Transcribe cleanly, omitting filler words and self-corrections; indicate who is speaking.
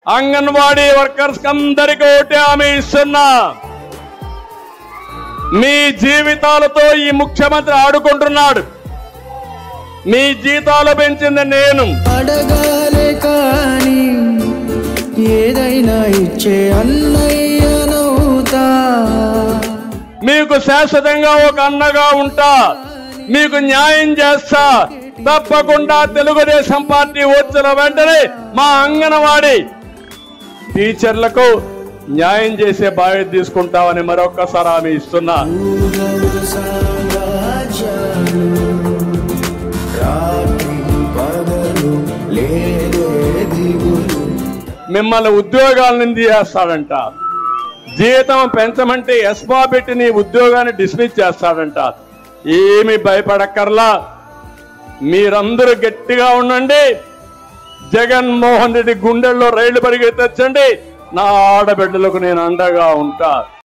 Speaker 1: Anganwadi workers అందరికీ ఒకటే హామీ ఇస్తున్నా, మీ జీవితాలతో ఈ ముఖ్యమంత్రి ఆడుకుంటున్నాడు. మీ జీతాలు పెంచింది నేను.
Speaker 2: అడగాలే కానీ ఏదైనా ఇచ్చే అన్నయ్యనవుతా,
Speaker 1: మీకు శాశ్వతంగా ఒక అన్నగా ఉంటా, మీకు న్యాయం చేస్తా. తప్పకుండా తెలుగుదేశం పార్టీ వచ్చిన వెంటనే మా అంగన్వాడీ టీచర్లకు న్యాయం చేసే బాధ్యత తీసుకుంటామని మరొక్కసారి హామీ ఇస్తున్నా. మిమ్మల్ని ఉద్యోగాల నుంచి చేస్తాడంట, జీతం పెంచమంటే ఎస్మా పెట్టి నీ ఉద్యోగాన్ని డిస్మిస్ చేస్తాడంట. ఏమి భయపడక్కర్లా, మీరందరూ గట్టిగా ఉండండి. జగన్మోహన్ రెడ్డి గుండెల్లో రైళ్లు పరిగెత్తచ్చండి. నా ఆడబిడ్డలకు నేను అండగా ఉంటా.